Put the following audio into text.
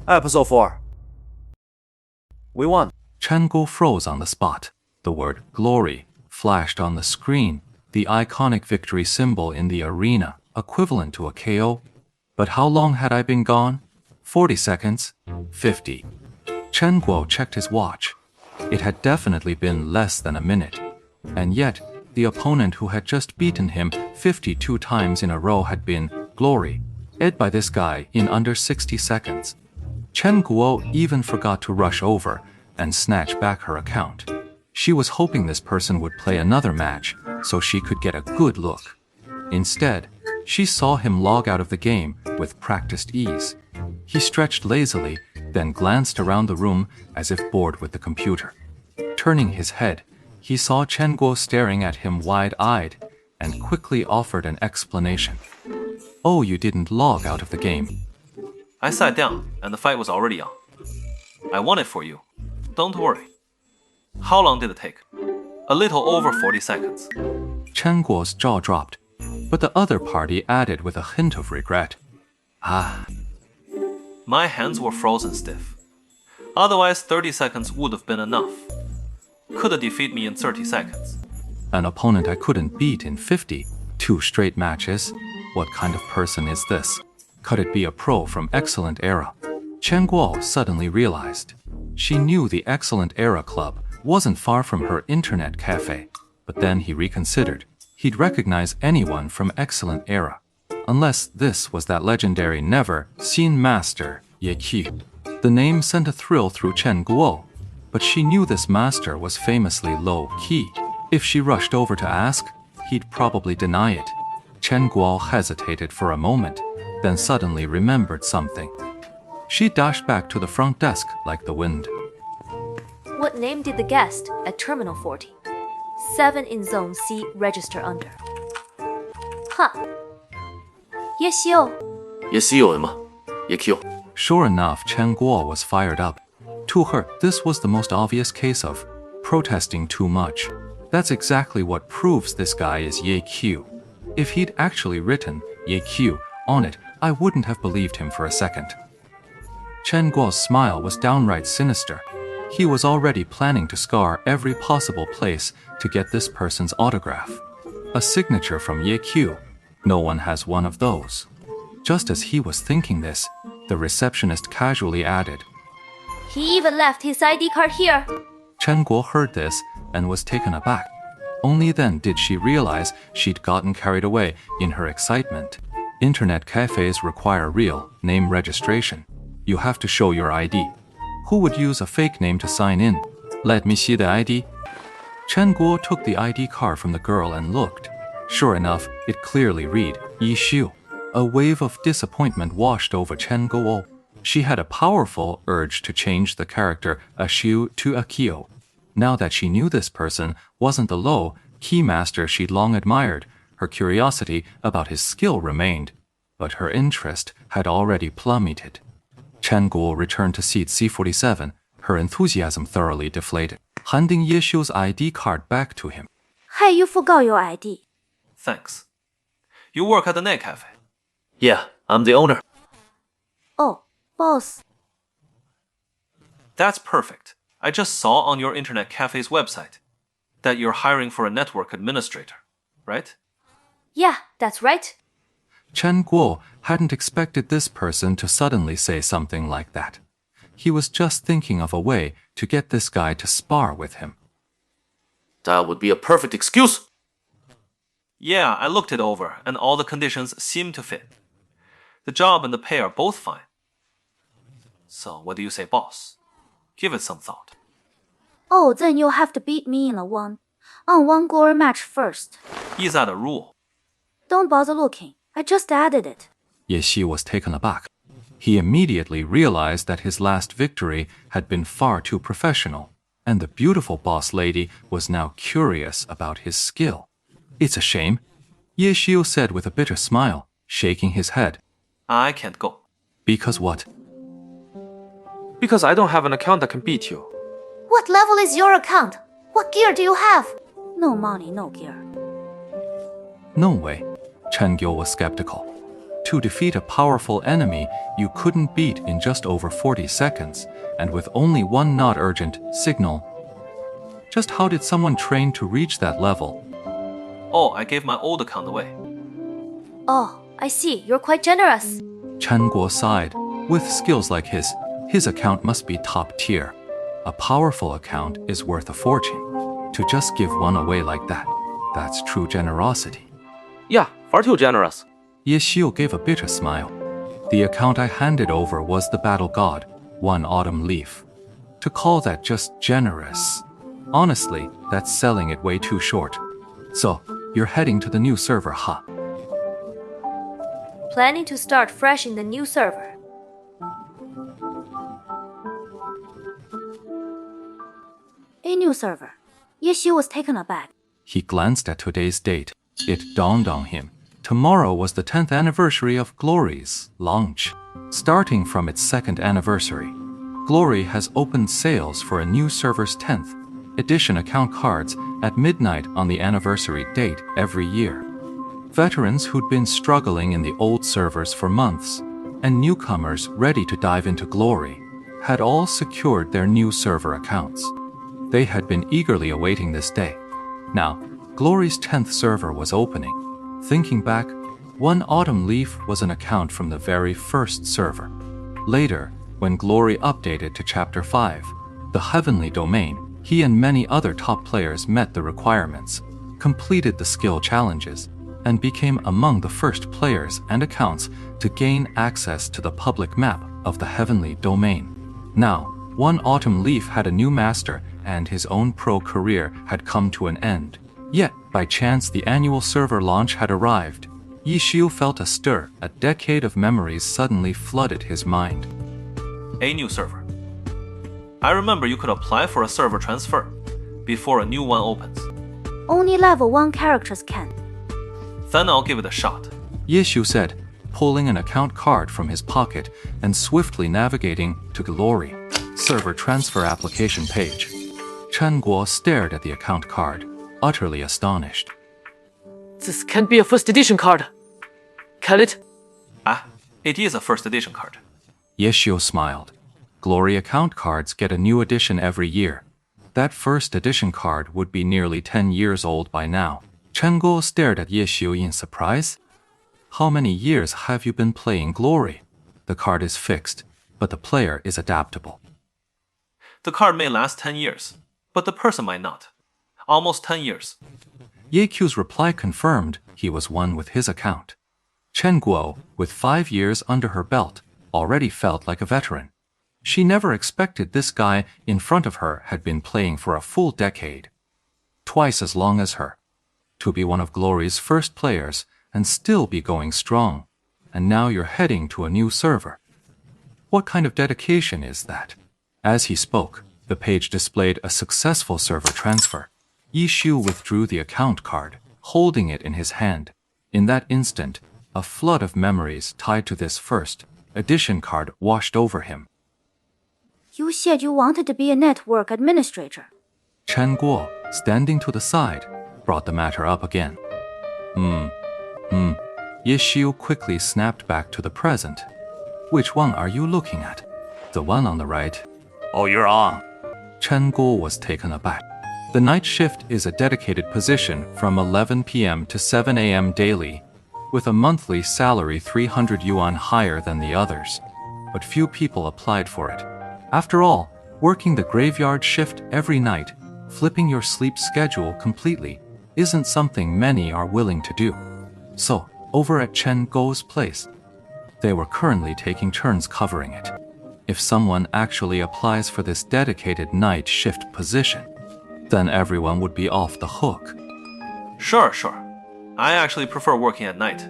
Episode 4. We won. Chen Guo froze on the spot. The word glory flashed on the screen, the iconic victory symbol in the arena, equivalent to a KO. But how long had I been gone? 40 seconds? 50. Chen Guo checked his watch. It had definitely been less than a minute. And yet, the opponent who had just beaten him 52 times in a row had been glory, ed by this guy in under 60 seconds. Chen Guo even forgot to rush over and snatch back her account. She was hoping this person would play another match so she could get a good look. Instead, she saw him log out of the game with practiced ease. He stretched lazily, then glanced around the room as if bored with the computer. Turning his head, he saw Chen Guo staring at him wide-eyed and quickly offered an explanation. Oh, you didn't log out of the game. I sat down, and the fight was already on. I won it for you. Don't worry. How long did it take? A little over 40 seconds. Chen Guo's jaw dropped, but the other party added with a hint of regret. Ah. My hands were frozen stiff. Otherwise, 30 seconds would have been enough. Could defeat me in 30 seconds. An opponent I couldn't beat in 52 straight matches? What kind of person is this? Could it be a pro from Excellent Era? Chen Guo suddenly realized. She knew the Excellent Era Club wasn't far from her internet cafe, but then he reconsidered. He'd recognize anyone from Excellent Era, unless this was that legendary never-seen master, Ye Qiu. The name sent a thrill through Chen Guo, but she knew this master was famously low-key. If she rushed over to ask, he'd probably deny it. Chen Guo hesitated for a moment, then suddenly remembered something. She dashed back to the front desk like the wind. What name did the guest at Terminal 40? 7 in Zone C register under? Huh. Ye Xiu. Ye Xiu嘛, Ye Qiu. Sure enough, Chen Guo was fired up. To her, this was the most obvious case of protesting too much. That's exactly what proves this guy is Ye Qiu. If he'd actually written Ye Qiu on it, I wouldn't have believed him for a second. Chen Guo's smile was downright sinister. He was already planning to scar every possible place to get this person's autograph. A signature from Ye Qiu. No one has one of those. Just as he was thinking this, the receptionist casually added, He even left his ID card here. Chen Guo heard this and was taken aback. Only then did she realize she'd gotten carried away in her excitement. Internet cafes require real name registration. You have to show your ID. Who would use a fake name to sign in? Let me see the ID. Chen Guo took the ID card from the girl and looked. Sure enough, it clearly read Yi Xiu. A wave of disappointment washed over Chen Guo. She had a powerful urge to change the character a Xiu to a Qiu. Now that she knew this person wasn't the low-key master she'd long admired, her curiosity about his skill remained, but her interest had already plummeted. Chen Guo returned to seat C47, her enthusiasm thoroughly deflated, handing Ye Xiu's ID card back to him. Hey, you forgot your ID. Thanks. You work at the net cafe. Yeah, I'm the owner. Oh, boss. That's perfect. I just saw on your internet cafe's website that you're hiring for a network administrator, right? Yeah, that's right. Chen Guo hadn't expected this person to suddenly say something like that. He was just thinking of a way to get this guy to spar with him. That would be a perfect excuse. Yeah, I looked it over, and all the conditions seem to fit. The job and the pay are both fine. So, what do you say, boss? Give it some thought. Oh, then you'll have to beat me in a one-on-one glory match first. Is that a rule? Don't bother looking. I just added it. Ye Xiu was taken aback. He immediately realized that his last victory had been far too professional, and the beautiful boss lady was now curious about his skill. It's a shame, Ye Xiu said with a bitter smile, shaking his head. I can't go. Because what? Because I don't have an account that can beat you. What level is your account? What gear do you have? No money, no gear. No way. Chen Guo was skeptical. to defeat a powerful enemy you couldn't beat in just over 40 seconds, and with only one not urgent signal. Just how did someone train to reach that level? Oh, I gave my old account away. Oh, I see. You're quite generous. Chen Guo sighed. With skills like his account must be top tier. A powerful account is worth a fortune. To just give one away like that, that's true generosity. Yeah, far too generous. Ye Xiu gave a bitter smile. The account I handed over was the battle god, One Autumn Leaf. To call that just generous, honestly, that's selling it way too short. So, you're heading to the new server, huh? Planning to start fresh in the new server. A new server. Ye Xiu was taken aback. He glanced at today's date. It dawned on him. Tomorrow was the 10th anniversary of Glory's launch. Starting from its 2nd anniversary, Glory has opened sales for a new server's 10th edition account cards at midnight on the anniversary date every year. Veterans who'd been struggling in the old servers for months, and newcomers ready to dive into Glory, had all secured their new server accounts. They had been eagerly awaiting this day. Now, Glory's 10th server was opening. Thinking back, One Autumn Leaf was an account from the very first server. Later, when Glory updated to Chapter 5, the Heavenly Domain, he and many other top players met the requirements, completed the skill challenges, and became among the first players and accounts to gain access to the public map of the Heavenly Domain. Now, One Autumn Leaf had a new master and his own pro career had come to an end. Yet, by chance, the annual server launch had arrived. Ye Xiu felt a stir. A decade of memories suddenly flooded his mind. A new server. I remember you could apply for a server transfer before a new one opens. Only level 1 characters can. Then I'll give it a shot. Ye Xiu said, pulling an account card from his pocket and swiftly navigating to Glory server transfer application page. Chen Guo stared at the account card, utterly astonished. This can't be a first edition card. Can it? Ah, it is a first edition card. Ye Xiu smiled. Glory account cards get a new edition every year. That first edition card would be nearly 10 years old by now. Chen Guo stared at Ye Xiu in surprise. How many years have you been playing Glory? The card is fixed, but the player is adaptable. The card may last 10 years, but the person might not. Almost 10 years. Ye Qiu's reply confirmed he was one with his account. Chen Guo, with 5 years under her belt, already felt like a veteran. She never expected this guy in front of her had been playing for a full decade. Twice as long as her. To be one of Glory's first players and still be going strong. And now you're heading to a new server. What kind of dedication is that? As he spoke, the page displayed a successful server transfer. Ye Xiu withdrew the account card, holding it in his hand. In that instant, a flood of memories tied to this first edition card washed over him. You said you wanted to be a network administrator. Chen Guo, standing to the side, brought the matter up again. Ye Xiu quickly snapped back to the present. Which one are you looking at? The one on the right? Oh, you're on. Chen Guo was taken aback. The night shift is a dedicated position from 11 p.m. to 7 a.m. daily, with a monthly salary 300 yuan higher than the others. But few people applied for it. After all, working the graveyard shift every night, flipping your sleep schedule completely, isn't something many are willing to do. So, over at Chen Guo's place, they were currently taking turns covering it. If someone actually applies for this dedicated night shift position, then everyone would be off the hook. Sure. I actually prefer working at night.